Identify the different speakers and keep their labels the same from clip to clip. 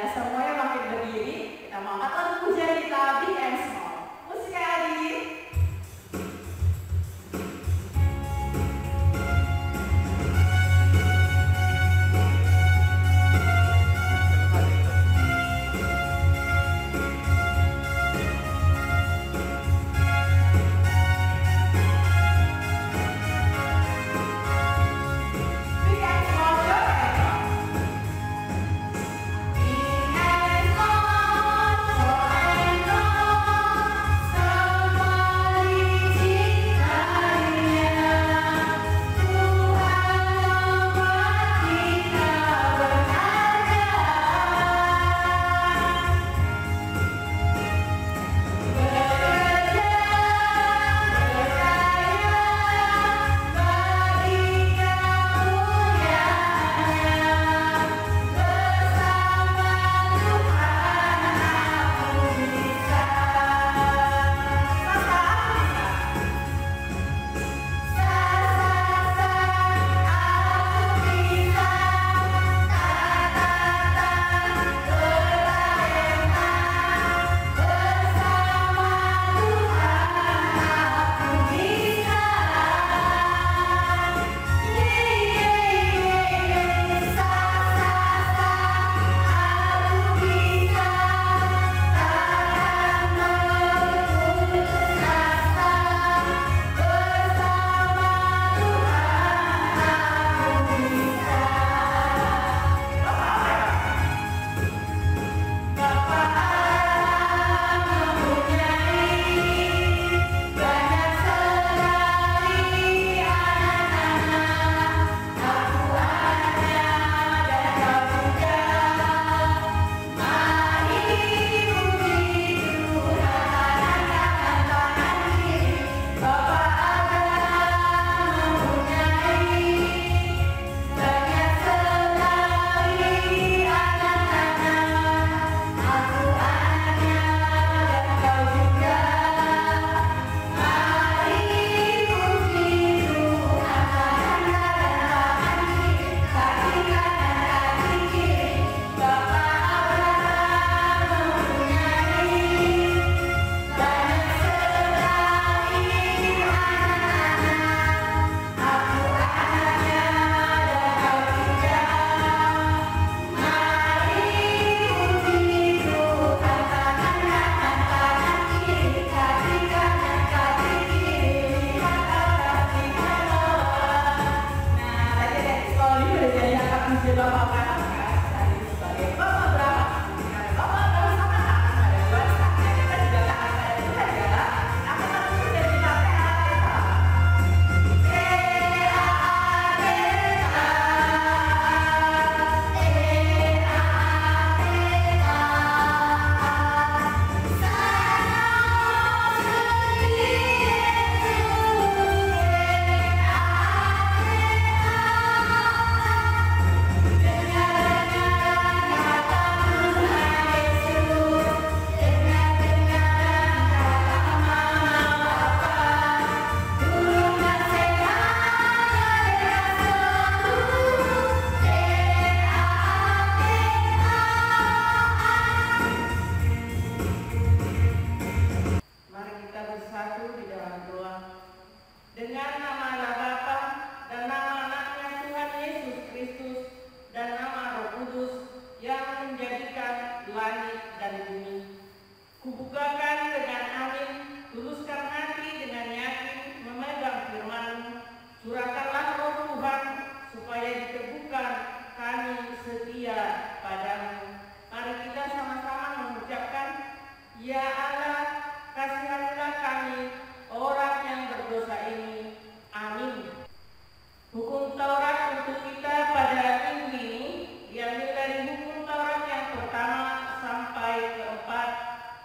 Speaker 1: Ya, semuanya makin berdiri. Kita mau angkat lagu pujian kita Big and Small. Musik Adi.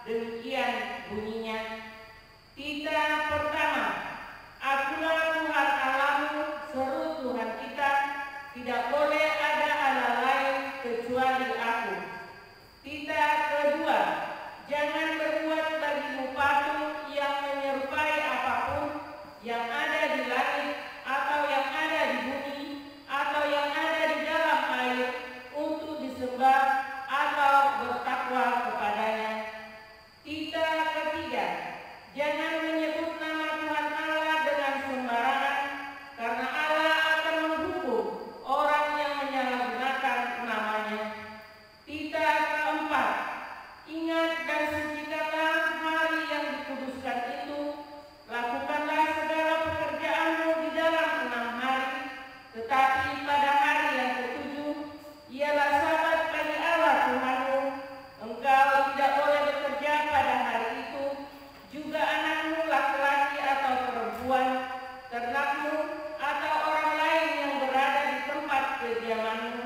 Speaker 2: Demikian Ingat dan sucikanlah hari yang dikuduskan itu. Lakukanlah segala pekerjaanmu di dalam 6 hari, tetapi pada hari yang ke-7 ialah Sabat bagi Allah Tuhanmu. Engkau tidak boleh bekerja pada hari itu, juga anakmu laki-laki atau perempuan, ternakmu atau orang lain yang berada di tempat kediamanmu.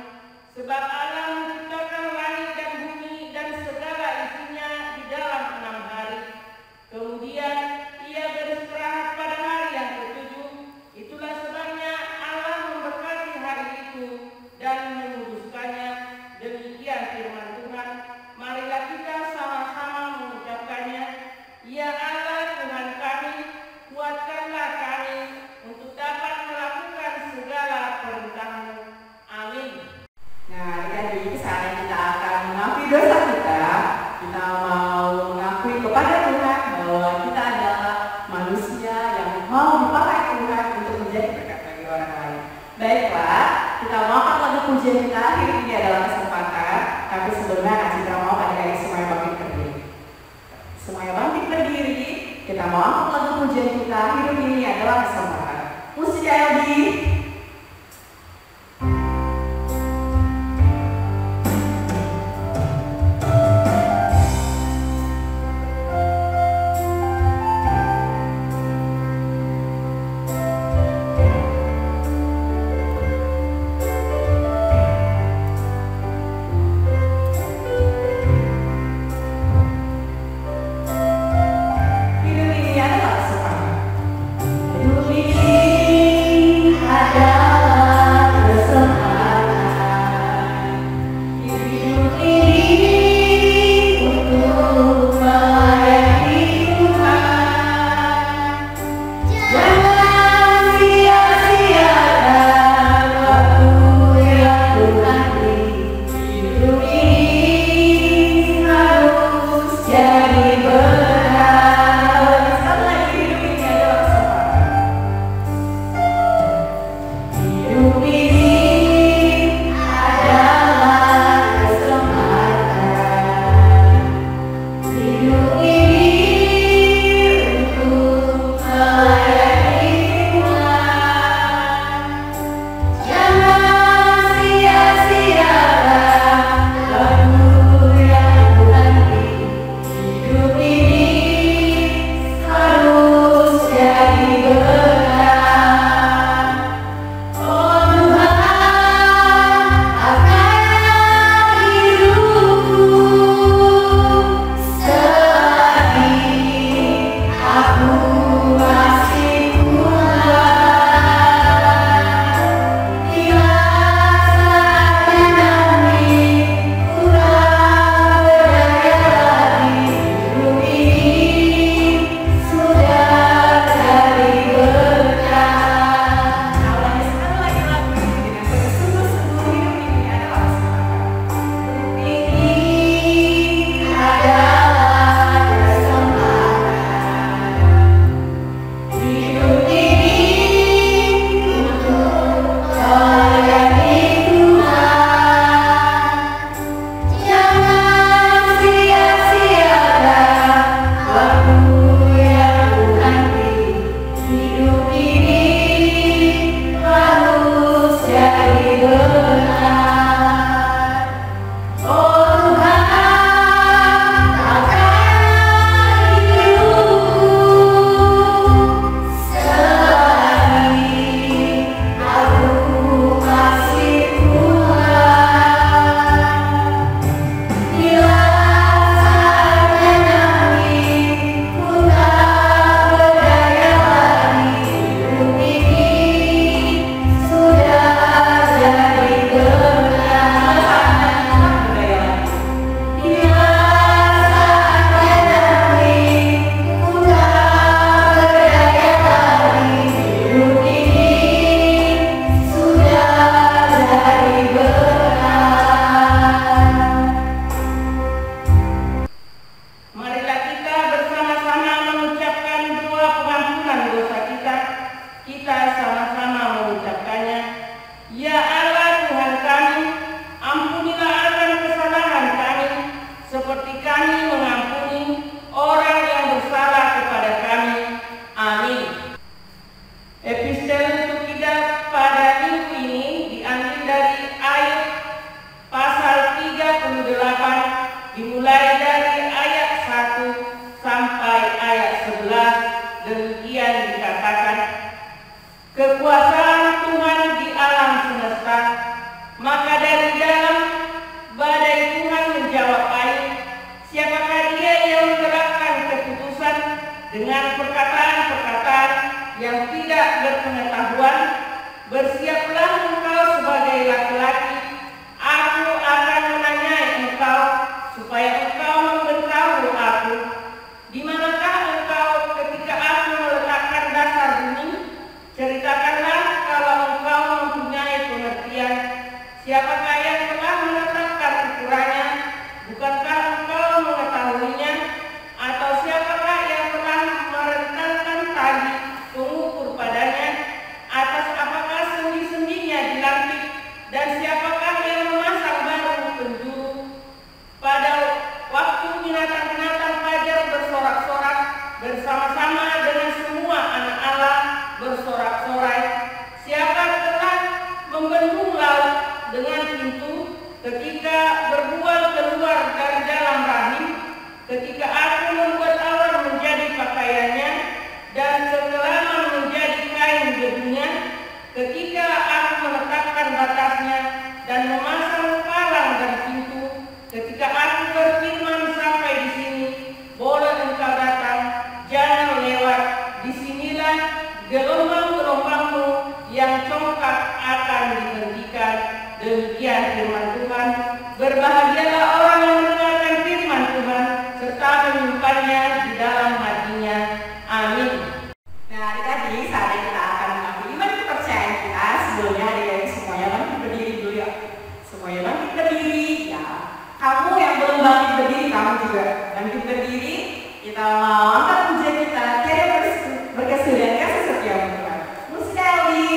Speaker 2: Sebab Allah menciptakan langit dan bumi dan segala isinya di dalam 6 hari. Kemudian Ia beristirahat pada hari yang ke-7. Itulah sebabnya Allah memberkati hari itu dan menguduskannya. Demikian firman Tuhan. Marilah kita sama-sama mengucapkannya. Ya Allah Tuhan kami, kuatkanlah kami untuk dapat melakukan segala perintah-Mu. Amin.
Speaker 1: Nah, adik-adik, saatnya kita akan mengakui dosa kita. Kita mau mengakui kepada Tuhan bahwa kita adalah manusia yang mau dipakai Tuhan untuk menjadi berkat bagi orang lain. Baiklah, kita mau angkat lagu pujian kita akhir ini adalah kesempatan. Tapi sebelumnya kita mau adik-adik semuanya bangkit berdiri. Semuanya bangkit berdiri. Kita mau angkat lagu pujian kita akhir ini adalah kesempatan. Musik Eldi. Hidup ini adalah kesempatan. Hidup ini
Speaker 2: dengan perkataan-perkataan yang tidak berpengetahuan, bersiaplah engkau sebagai laki-laki, aku akan menanyai engkau, supaya engkau memberitahu aku, di manakah engkau ketika aku meletakkan dasar bumi? Ceritakanlah kalau engkau mempunyai pengertian. Siapakah yang telah menetapkan ukurannya? Bukankah engkau mengetahuinya? Atau siapakah yang telah merentangkan tali pengukur padanya? Atas apakah sendi-sendinya dilantik? Dan siapakah yang memasang baru penjuru? Pada waktu binatang-binatang fajar bersorak-sorak bersama-sama dengan semua anak Allah bersorak-sorai, siapa telah membendung laut dengan pintu ketika berbual keluar dari dalam rahim, ketika aku membuat awan menjadi pakaiannya dan kekelaman menjadi kain gedunya, ketika aku menetapkan batasnya dan memasang palang dan pintu, ketika aku berfirman sampai di sini, boleh engkau datang, jangan lewat, disinilah gelombang-gelombangmu yang congkak akan dihentikan. Demikian firman Tuhan. Berbahagialah orang yang mendengarkan firman Tuhan serta menyimpannya di dalam hatinya. Amin.
Speaker 1: Nah, adik-adik, saatnya kita akan mengakui iman kepercayaan kita. Sebelumnya adik-adik semuanya bangkit berdiri dulu ya. Semuanya bangkit berdiri ya. Kamu yang belum bangkit berdiri, kamu juga bangkit berdiri. Kita mau angkat pujian kita, tiada berkesudahan kasih setia Tuhan. Musik Elvi.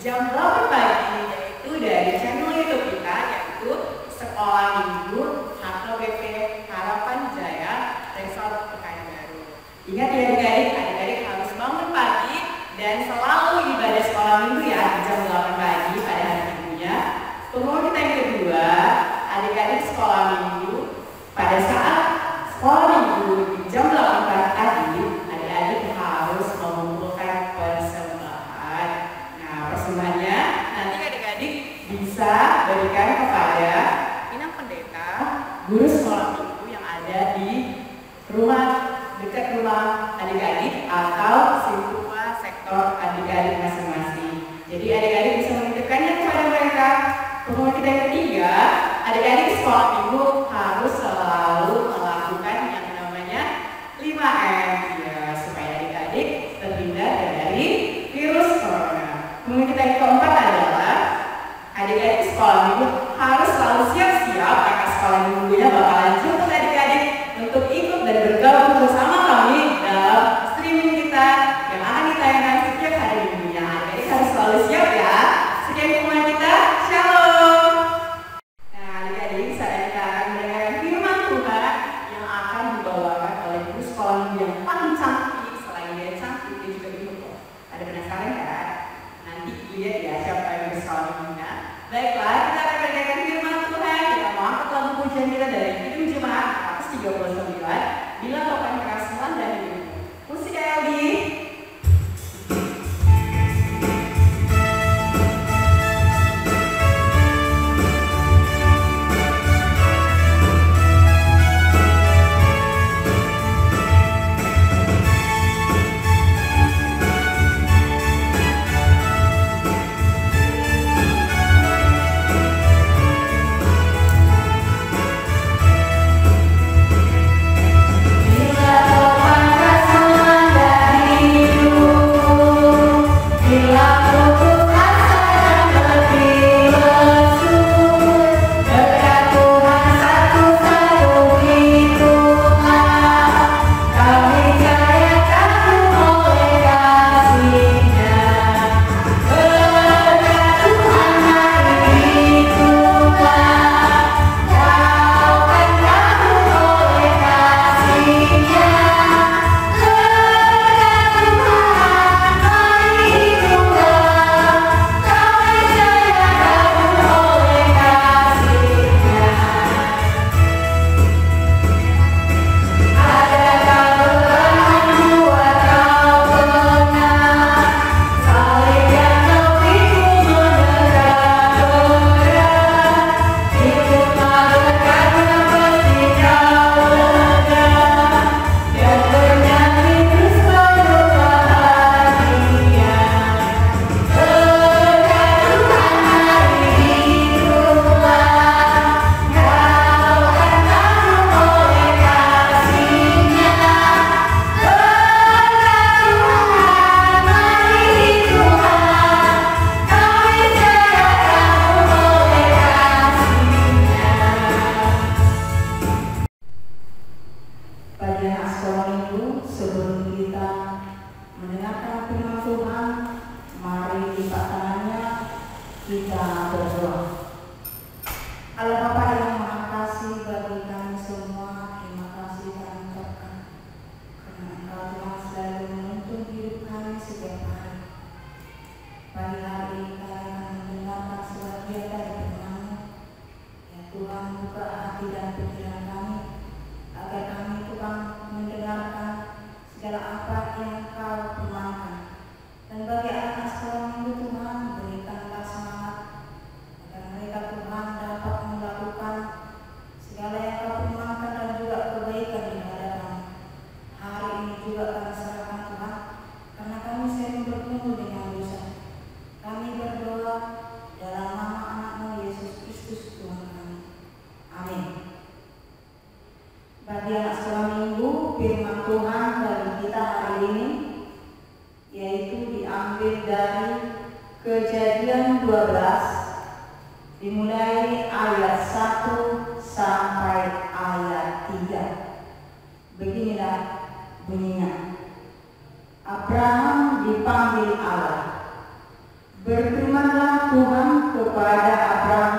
Speaker 1: Jam 8 pagi, yaitu dari channel YouTube kita, yaitu Sekolah Minggu bisa berikan kepada inang pendeta, guru sekolah minggu yang ada di rumah, dekat rumah adik-adik atau semua sektor adik-adik masing-masing. Jadi adik-adik bisa menitipkannya kepada mereka. Pengumuman kita yang ketiga, adik-adik sekolah minggu harus selalu melakukan yang namanya 5M ya, supaya adik-adik terhindar dari virus corona. Pengumuman kita yang keempat adalah adik-adik sekolah minggu harus selalu siap-siap karena sekolah minggunya bakalan jemput adik-adik untuk ikut dan bergabung bersama kami dalam streaming kita yang akan ditayangkan setiap hari minggunya. Adik-adik harus selalu siap ya. Sekian pengumuman kita. Shalom. Nah, adik-adik saat kita akan mendengarkan firman Tuhan yang akan dibawakan oleh guru sekolah minggu yang paling cantik. Selain dia cantik, dia juga beautiful. Ada penasaran kan? Nanti lihat ya siapa yang guru sekolah minggunya. Baiklah, kita akan mendengarkan firman Tuhan. Kita mau angkat lagu pujian kita dari Kidung Jemaat 39. Bila topan keras melanda hidupmu. Musik Eldi. Kejadian 12 dimulai ayat 1 sampai ayat 3. Beginilah bunyinya. Abraham dipanggil Allah. Berfirmanlah Tuhan kepada Abraham,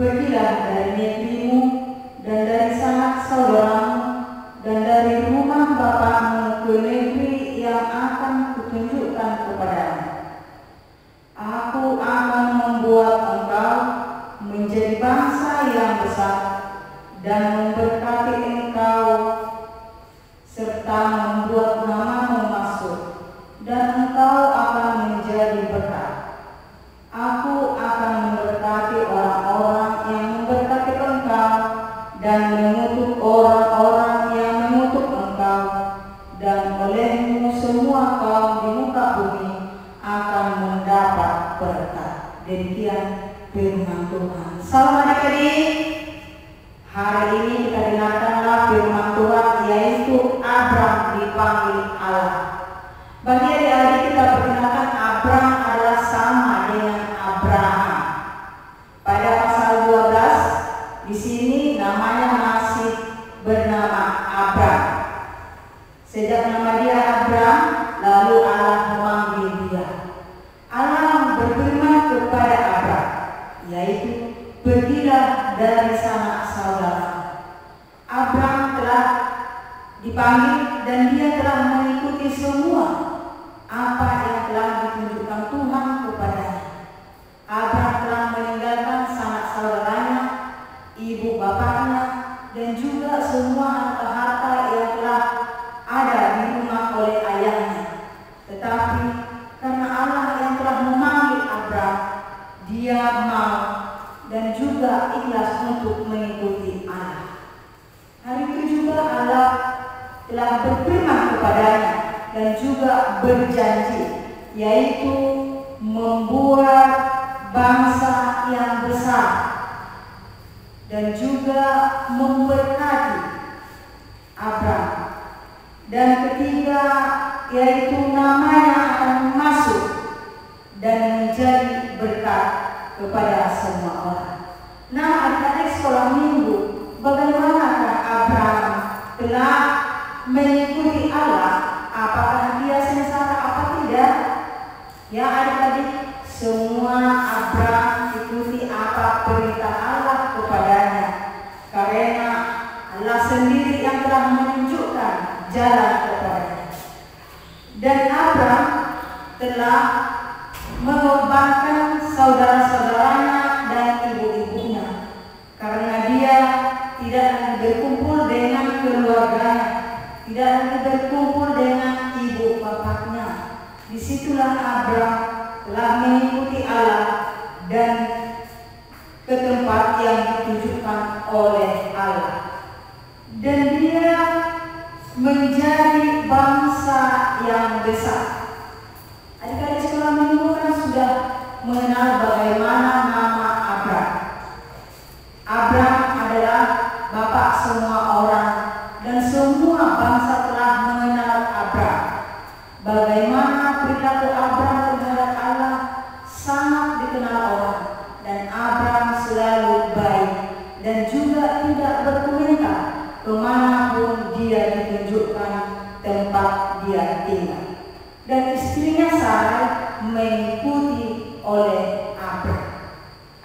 Speaker 1: pergilah dari negerimu dan dari sanak saudaramu dan dari rumah bapakmu ke negeri yang akan kutunjukkan kepadamu. Aku akan membuat engkau menjadi bangsa yang besar dan memberkati engkau serta membuat namamu masyhur.
Speaker 3: firman Tuhan. Salam adik-adik. Hari ini kita dengarkanlah firman Tuhan, yaitu Abram dipanggil Allah. Bagi adik-adik kita perkenalkan, Abram adalah sama dengan Abraham. Pada pasal 12 di sini namanya masih bernama Abram. Sejak nama dia Abram, lalu Allah memanggil dia. Allah berfirman kepada Abram, yaitu pergilah dari sanak saudara. Abram telah dipanggil dan dia telah mengikuti semua apa yang telah ditunjukkan Tuhan kepadanya. Abram telah meninggalkan sanak saudaranya, ibu bapaknya, dan juga semua harta-harta yang telah ada di rumah oleh ayahnya. Tetapi karena Allah yang telah memanggil Abram, dia mau dan juga ikhlas untuk mengikuti Allah. Hari itu juga Allah telah berfirman kepadanya dan juga berjanji, yaitu membuat bangsa yang besar dan juga memberkati Abram. Dan ketiga, yaitu namanya akan masuk dan menjadi berkat kepada semua orang. Nah, adik-adik sekolah minggu, bagaimanakah Abram telah mengikuti Allah? Apakah dia sengsara apa tidak? Ya adik-adik, semua Abram ikuti apa perintah Allah kepadanya, karena Allah sendiri yang telah menunjukkan jalan kepadanya. Dan Abram telah mengorbankan saudara-saudaranya dan ibu-ibunya, karena dia tidak lagi berkumpul dengan keluarganya, tidak lagi berkumpul dengan ibu bapaknya. Disitulah Abram telah mengikuti Allah dan ke tempat yang ditunjukkan oleh Allah. Dan dia menjadi bangsa yang besar. Adik-adik sekolah minggu kan sudah mengenal bagaimana nama Abram. Abram adalah bapak semua orang, dan semua bangsa telah mengenal Abram. Bagaimana perilaku Abram terhadap Allah sangat dikenal orang, dan Abram selalu baik dan juga tidak berkomentar kemanapun dia ditunjukkan tempat dia tinggal. Dan istrinya Sarai mengikuti oleh Abram.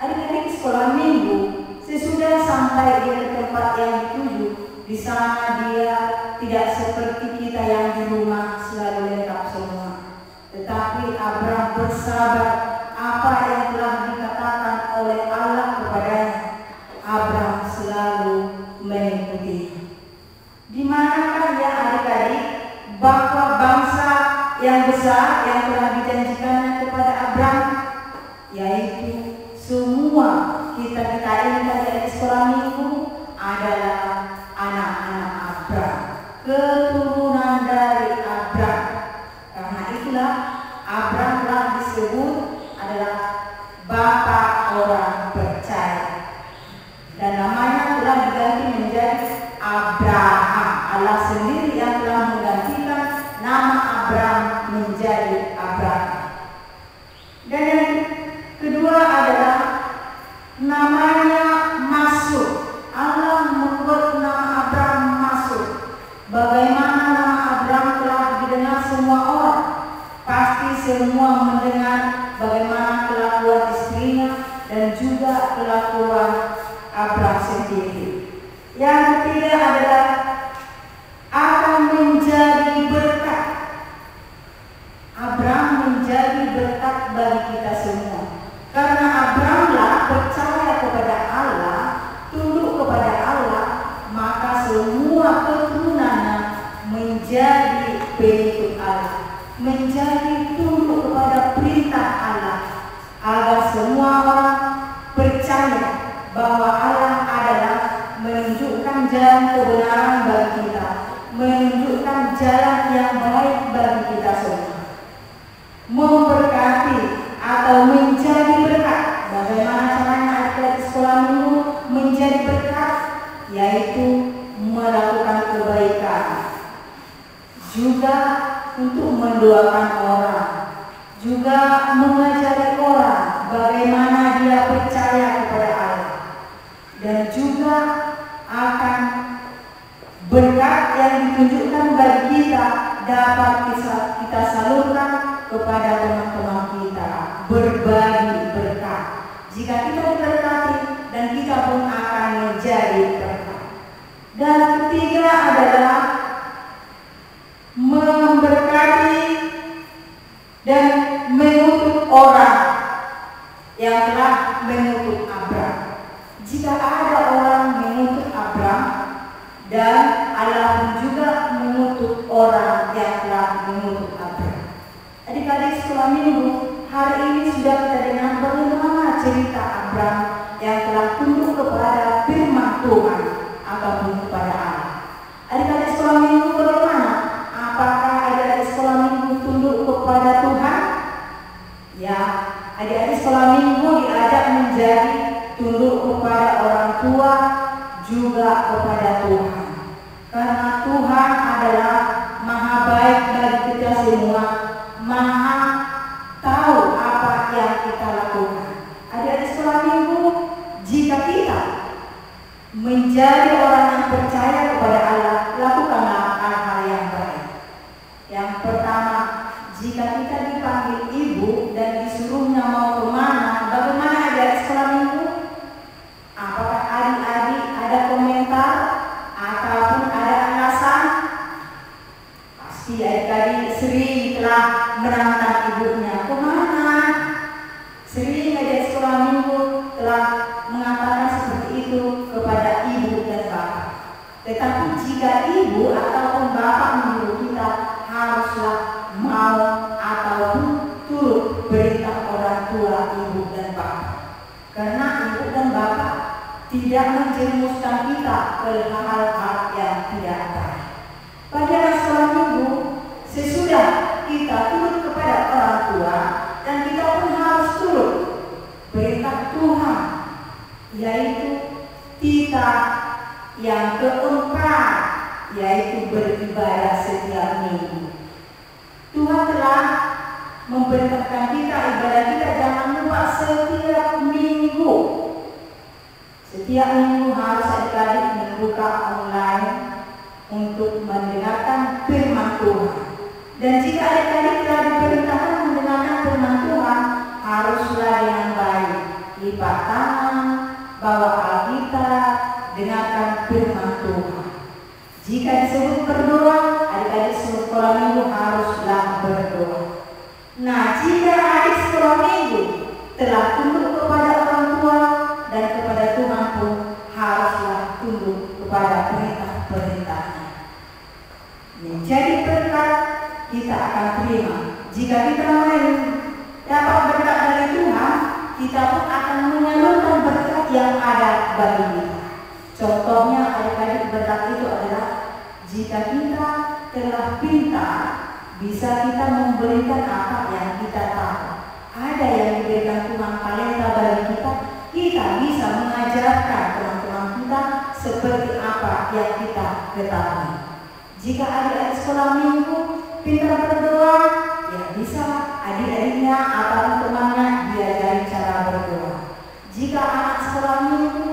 Speaker 3: Adik-adik sekolah minggu, sesudah sampai di tempat yang dituju, di sana dia tidak seperti kita yang di rumah selalu lengkap semua. Tetapi Abram bersabar apa yang telah dikatakan oleh Allah kepadanya. Abram selalu mengikuti. Di manakah ya adik-adik bahwa bangsa yang besar yang telah dijanjikannya kepada Abram, yaitu semua kita ini dari sekolah minggu adalah anak-anak Abram, keturunan dari Abram. Karena itulah Abram telah disebut adalah bapak orang percaya, dan namanya telah diganti menjadi Abraham. Allah sendiri yang telah menggantikan nama Abram menjadi Abraham. Dan yang kedua adalah namanya masuk. Allah membuat nama Abram masuk. Bagaimana nama Abram telah didengar semua orang? Pasti semua mendengar bagaimana kelakuan istrinya dan juga kelakuan Abram sendiri. Yang ketiga adalah akan menjadi berkat. Abram menjadi berkat bagi kita semua. Karena Abramlah percaya kepada Allah, tunduk kepada Allah, maka semua keturunannya menjadi pengikut Allah, menjadi tunduk kepada perintah Allah, agar semua orang percaya bahwa Allah adalah menunjukkan jalan kebenaran bagi kita, menunjukkan jalan yang baik bagi kita semua, memberkati atau menjadi berkat. Bagaimana yaitu melakukan kebaikan, juga untuk mendoakan orang, juga mengajari orang bagaimana dia percaya kepada Allah, dan juga akan berkat yang ditunjukkan bagi kita dapat kita salurkan kepada teman-teman kita, berbagi berkat. Jika kita diberkati dan kita pun akan menjadi berkat. Dan ketiga adalah memberkati dan mengutuk orang yang telah mengutuk Abraham. Jika ada orang mengutuk Abraham, dan Allah pun juga mengutuk orang yang telah mengutuk Abraham. Adik-adik sekolah minggu, hari ini sudah kita dengar bagaimana cerita Abraham yang telah tunduk kepada firman Tuhan ataupun kepada Allah. Adik-adik sekolah minggu bagaimana? Apakah adik-adik sekolah minggu tunduk kepada Tuhan? Ya, adik-adik sekolah minggu diajak menjadi tunduk kepada orang tua, juga kepada Tuhan. Karena Tuhan adalah maha baik bagi kita semua, maha tahu apa yang kita lakukan. Adik-adik sekolah minggu, jika kita menjadi orang yang percaya kepada Allah, lakukanlah hal-hal yang baik. Yang pertama, jika kita dipanggil ibu dan disuruhnya mau kemana, bagaimana adik-adik sekolah minggu? Apakah adik-adik ada komentar ataupun ada alasan? Pasti adik-adik sering telah menantang ibunya, kemana? Sering adik sekolah minggu telah mengatakan seperti itu kepada ibu dan bapak. Tetapi jika ibu ataupun bapak menyuruh kita, haruslah mau ataupun turut perintah orang tua ibu dan bapak. Karena ibu dan bapak tidak menjerumuskan kita ke hal-hal yang tidak baik. Pada sekolah minggu, sesudah kita turut kepada orang tua, dan kita pun harus turut perintah Tuhan, yaitu kita yang keempat, yaitu beribadah setiap minggu. Tuhan telah memerintahkan kita ibadah kita jangan lupa setiap minggu. Setiap minggu harus adik-adik membuka online untuk mendengarkan firman Tuhan. Dan jika adik-adik telah diperintahkan mendengarkan firman Tuhan, haruslah dengan baik lipat tangan, bawa Alkitab, dengarkan firman Tuhan. Jika disebut berdoa, adik-adik sekolah minggu haruslah berdoa. Nah, jika adik sekolah minggu telah tunduk kepada orang tua dan kepada Tuhan pun haruslah tunduk kepada perintah-perintahnya. Menjadi berkat kita akan terima. Jika kita dapat berkat dari Tuhan, kita pun akan menyalurkan berkat yang ada bagi kita. Contohnya adik-adik berkat itu adalah jika kita telah pintar, bisa kita memberikan apa yang kita tahu. Ada yang diberikan Tuhan talenta bagi kita, kita bisa mengajarkan teman-teman kita seperti apa yang kita ketahui. Jika adik-adik sekolah minggu pintar berdoa, ya bisa adik-adiknya atau temannya diajari cara berdoa. Jika anak sekolah minggu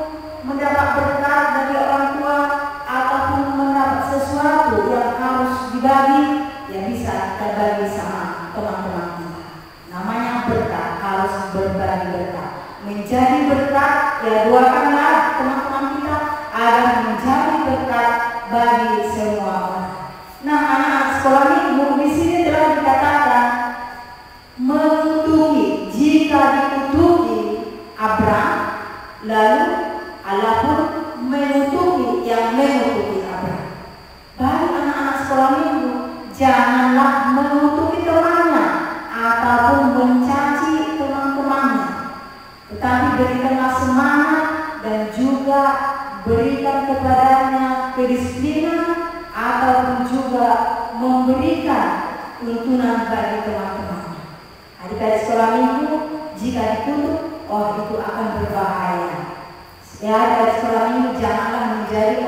Speaker 3: mendapat berkat dari orang tua ataupun mendapat sesuatu yang harus dibagi, ya bisa kita bagi sama teman-teman kita. Namanya berkat, harus berbagi berkat. Menjadi berkat, ya doakanlah teman-teman kita agar menjadi berkat bagi semua orang. Nah, anak-anak sekolah minggu di sini telah dikatakan mengutuki. Jika dikutuki Abraham, lalu Allah pun mengutuki yang mengutuki Abraham. Bagi anak-anak sekolah minggu, janganlah mengutuki temannya ataupun mencaci teman-temannya, tetapi berikanlah semangat dan juga berikan kepadanya kedisiplinan ataupun juga memberikan tuntunan bagi teman-teman. Adik-adik sekolah minggu, jika dikutuk, oh itu akan berbahaya. Ya, adik-adik sekolah minggu janganlah menjadi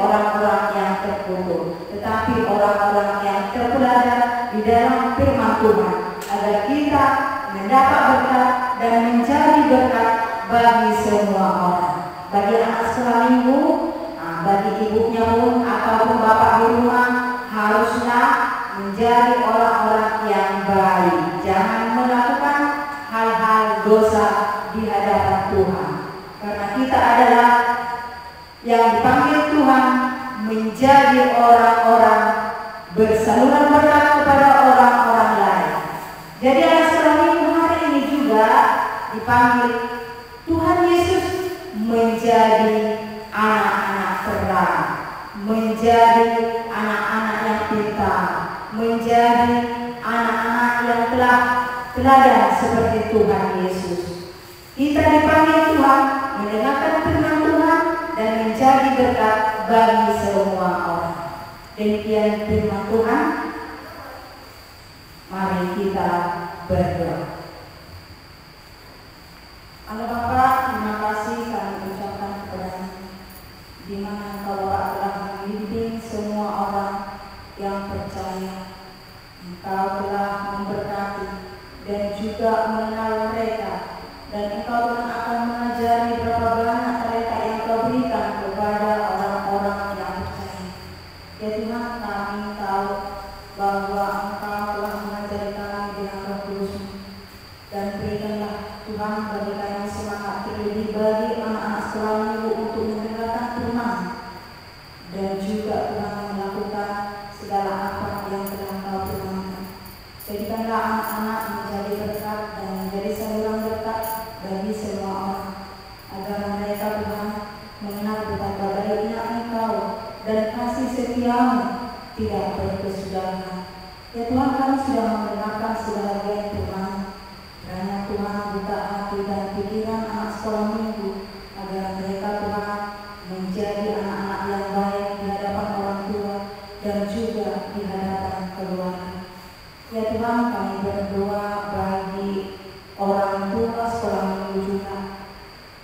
Speaker 3: di dalam firman Tuhan agar kita mendapat berkat dan menjadi berkat bagi semua orang. Bagi anak sekolah minggu, bagi ibunya pun ataupun bapak di rumah, haruslah menjadi orang-orang yang baik. Jangan melakukan hal-hal dosa di hadapan Tuhan. Karena kita adalah yang dipanggil Tuhan menjadi orang-orang bersaluran berkat kepada orang-orang lain. Jadi anak sekolah minggu hari ini juga dipanggil Tuhan Yesus menjadi anak-anak terang, menjadi anak-anak yang pintar, menjadi anak-anak yang telah teladan seperti Tuhan Yesus. Kita dipanggil Tuhan mendengarkan firman Tuhan dan menjadi berkat bagi semua orang. Demikian firman Tuhan. Mari kita berdoa. Allah Bapa, terima kasih kami ucapkan kepada-Mu, di mana Engkau telah membimbing semua orang yang percaya. Engkau telah memberkati dan juga mengenal mereka, dan Engkau Tuhan akan mengajari berapa banyak mereka yang Engkau berikan kepada orang-orang yang percaya. Ya Tuhan, kami tahu bahwa Engkau telah mengajari kami dengan Roh Kudus-Mu, dan berikanlah Tuhan bagi kami semangat terlebih bagi anak-anak sekolah minggu untuk mendengarkan firman dan juga Tuhan melakukan segala apa yang telah Engkau firmankan. Jadikanlah anak-anak menjadi berkat dan menjadi saluran berkat bagi semua orang, agar mereka Tuhan mengenal betapa baiknya Engkau dan kasih setia-Mu tidak berkesudahan. Ya Tuhan, kami sudah mendengarkan sebagian firman. Kiranya Tuhan buka hati dan pikiran anak sekolah minggu agar mereka Tuhan menjadi anak-anak yang baik di hadapan orang tua dan juga di hadapan keluarga. Ya Tuhan, kami berdoa bagi orang tua sekolah minggu juga.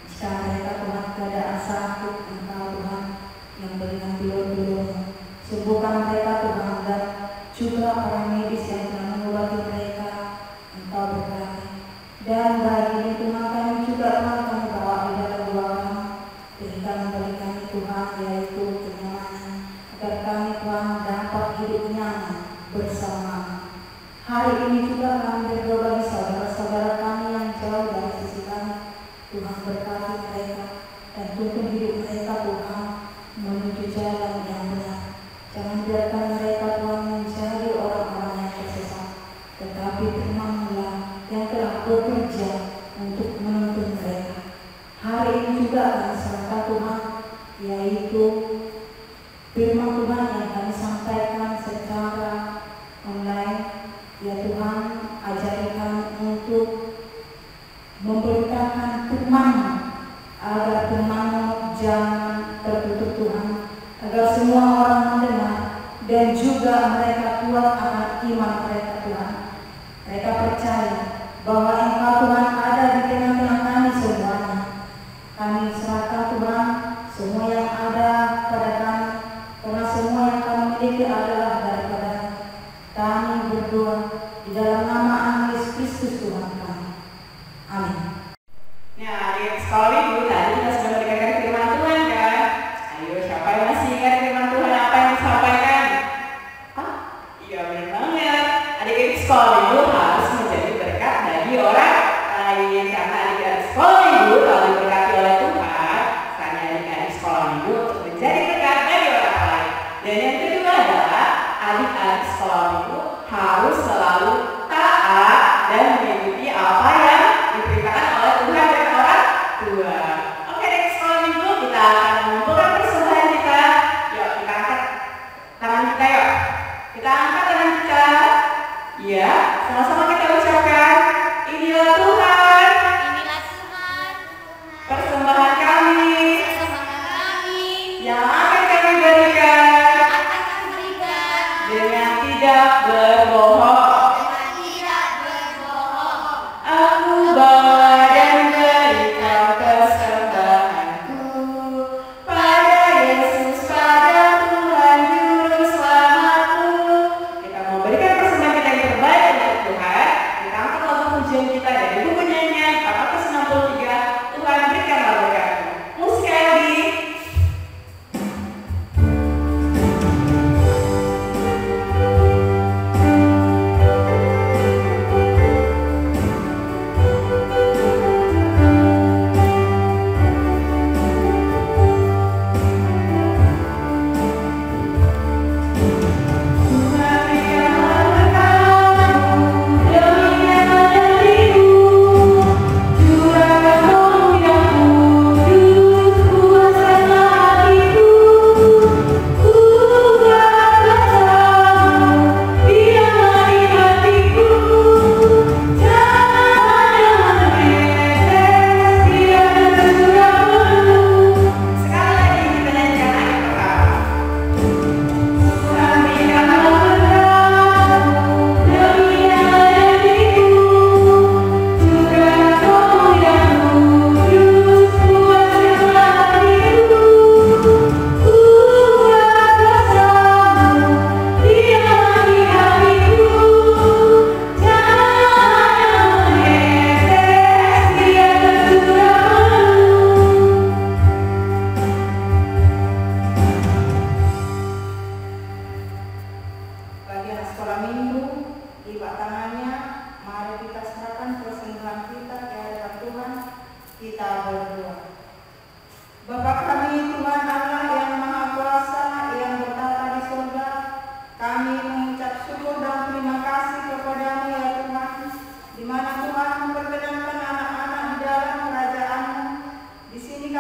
Speaker 3: Jika mereka Tuhan keadaan sakit, Engkau Tuhan yang berikan pilur-pilur-Mu, sembuhkan mereka Tuhan, dan juga para medis yang telah mengobati mereka, Engkau berkati. Dan bagi ini Tuhan, kami juga Tuhan kami bawa di dalam doa kami, berikan bagi kami Tuhan yaitu kenyamanan, agar kami Tuhan dapat hidup nyaman bersama. Hari ini juga kami berdoa bagi saudara-saudara kami yang jauh dari sisi kami. Tuhan berkati mereka dan tuntun hidup mereka Tuhan menuju jalan yang benar. Jangan biarkan mereka Tuhan menjadi orang-orang yang tersesat, tetapi firman-Mu yang telah bekerja untuk menuntun mereka. Hari ini juga kami serahkan Tuhan, yaitu firman Tuhan yang kami sampaikan secara online. Ya Tuhan, ajari kami untuk memberitakan firman-Mu, agar firman-Mu jangan tertutup Tuhan, agar semua orang mendengar dan juga mereka kuat akan iman mereka Tuhan. Mereka percaya bahwa Engkau Tuhan ada di tengah-tengah kami semuanya. Kami serahkan Tuhan semua yang ada pada kami, karena semua yang kami miliki adalah daripada kami berdoa di dalam nama Yesus Kristus Tuhan kami. Amin.
Speaker 1: Nah, di sekolah minggu tadi kita sudah mendengarkan firman Tuhan kan? Ayo, siapa yang masih ingat firman Tuhan apa yang disampaikan? Hah? Iya, benar banget. Adik-adik sekolah minggu harus menjadi berkat bagi orang lain, karena adik-adik sekolah minggu kalau diberkati oleh Tuhan, karena adik-adik sekolah minggu untuk menjadi berkat bagi orang lain. Dan yang kedua adalah adik-adik sekolah minggu harus selalu taat dan mengikuti apa yang diperintahkan oleh Tuhan dan orang tua.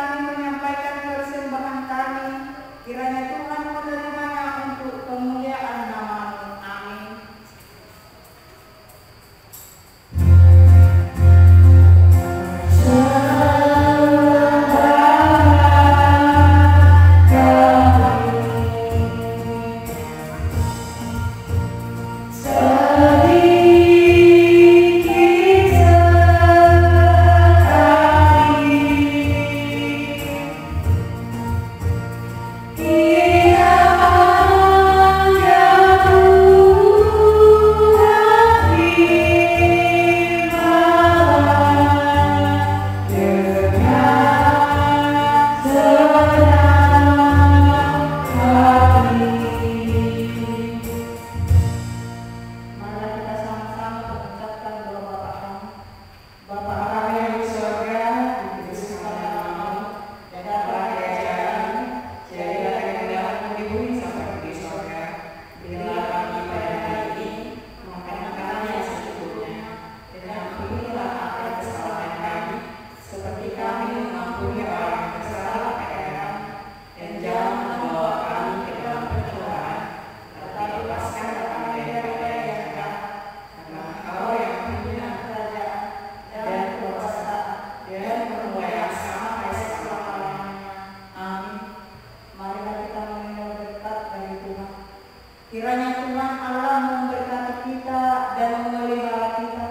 Speaker 3: kami menyampaikan persembahan kami, kiranya Tuhan menerimanya untuk kemuliaan nama-Mu. Amin. Kiranya Tuhan Allah memberkati kita dan memelihara kita.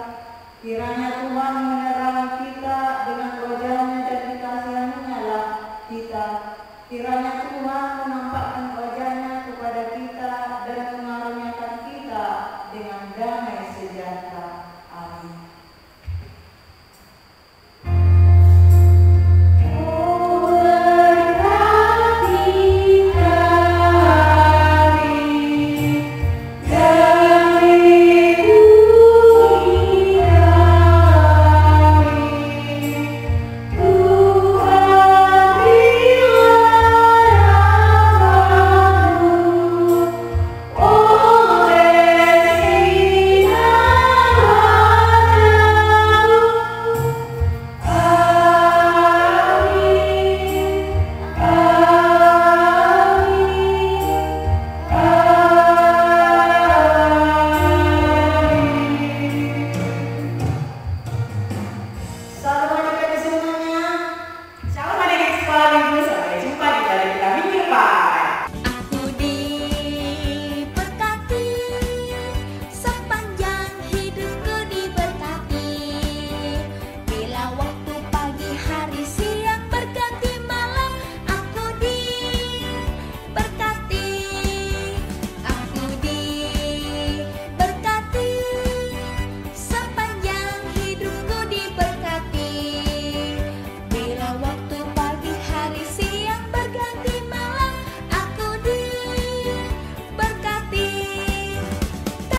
Speaker 3: Kiranya Tuhan menerangi kita dengan wajah-Nya dan dikasihi-Nya kita. Kiranya